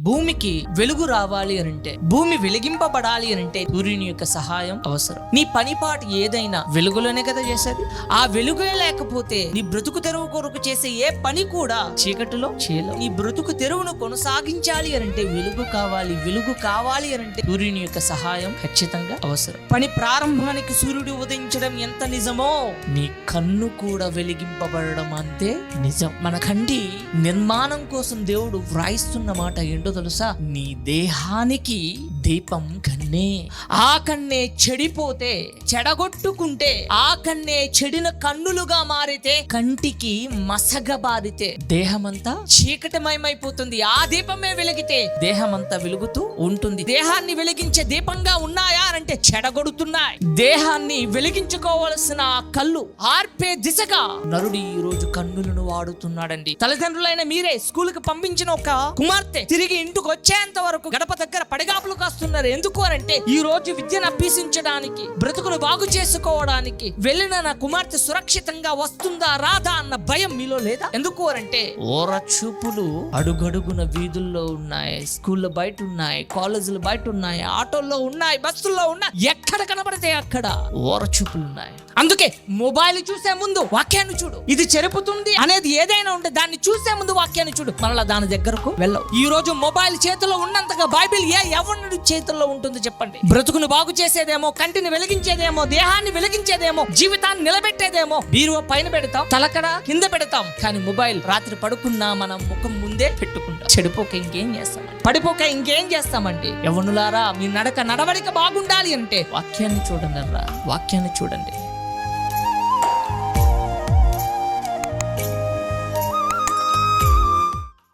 భూమికి వెలుగు రావాలి అనంటే, భూమి వెలిగింపబడాలి అనంటే సూర్యుని యొక్క సహాయం అవసరం. నీ పనిపాటు ఏదైనా వెలుగులోనే కదా చేసేది. ఆ వెలుగే లేకపోతే నీ బ్రతుకు తెరువు కొరకు చేసే ఏ పని కూడా చీకటిలో చేయలేవు. నీ బ్రతుకు తెరువును కొనసాగించాలి అనంటే వెలుగు కావాలి. వెలుగు కావాలి అనంటే సూర్యుని యొక్క సహాయం ఖచ్చితంగా అవసరం. పని ప్రారంభానికి సూర్యుడు ఉదయించడం ఎంత నిజమో, నీ కన్ను కూడా వెలిగింపబడడం అంతే నిజం. మన కంటి నిర్మాణం కోసం దేవుడు వ్రాయిస్తున్న మాట ఏంటో తెలుసా? నీ దేహానికి దీపం కన్నే. ఆ కన్నే చెడిపోతే, చెడగొట్టుకుంటే, ఆ కన్నే చెడిన కన్నులుగా మారితే, కంటికి మసగబారితే దేహమంతా చీకటిమయమైపోతుంది. ఆ దీపమే వెలిగితే దేహమంతా వెలుగుతూ ఉంటుంది. దేహాన్ని వెలిగించే దీపంగా ఉన్నాయా అంటే చెడగొడుతున్నాయి. దేహాన్ని వెలిగించుకోవలసిన ఆ కళ్ళు ఆర్పే దిశగా నరుడు ఈ రోజు కన్నులను వాడుతున్నాడండి. తల్లిదండ్రులైన మీరే స్కూల్కి పంపించిన ఒక కుమార్తె తిరిగి ఇంటికి వచ్చేంత వరకు గడప దగ్గర పడిగాపులు కాస్తున్నారు. ఎందుకు అంటే ఈ రోజు విద్యను అభ్యసించడానికి, బ్రతుకును బాగు చేసుకోవడానికి వెళ్ళిన నా కుమార్తె సురక్షితంగా వస్తుందా రాదా అన్న భయం మీలో లేదా? ఎందుకు అంటే ఓర చూపులు అడుగడుగున వీధుల్లో ఉన్నాయి, స్కూల్లో బయట ఉన్నాయి, కాలేజీలు బయట ఉన్నాయి, ఆటోల్లో ఉన్నాయి, బస్సుల్లో ఉన్నాయి, ఎక్కడ కనబడితే అక్కడ ఓర చూపులు ఉన్నాయి. అందుకే మొబైల్ చూసే ముందు వాక్యాన్ని చూడు. ఇది చెరుపుతుంది అనేది ఏదైనా ఉంటే దాన్ని చూసే ముందు వాక్యాన్ని చూడు. మరలా దాని దగ్గరకు వెళ్ళవు. ఈ రోజు మొబైల్ చేతిలో ఉన్నంతగా బైబిల్ ఎవరి చేతుల్లో ఉంటుంది చెప్పండి? బ్రతుకును బాగు చేసేదేమో, కంటిని వెలిగించేదేమో, దేహాన్ని వెలిగించేదేమో, జీవితాన్ని నిలబెట్టేదేమో బీరువా పైన పెడతాం, తలకడ కింద పెడతాం. కానీ మొబైల్ రాత్రి పడుకున్నా మనం ముఖం ముందే పెట్టుకుంటాం. చెడిపోక ఇంకేం చేస్తాం? పడిపోక ఇంకేం చేస్తామండి? యవ్వనులారా, మీ నడవడిక బాగుండాలి అంటే వాక్యాన్ని చూడండి రా, వాక్యాన్ని చూడండి.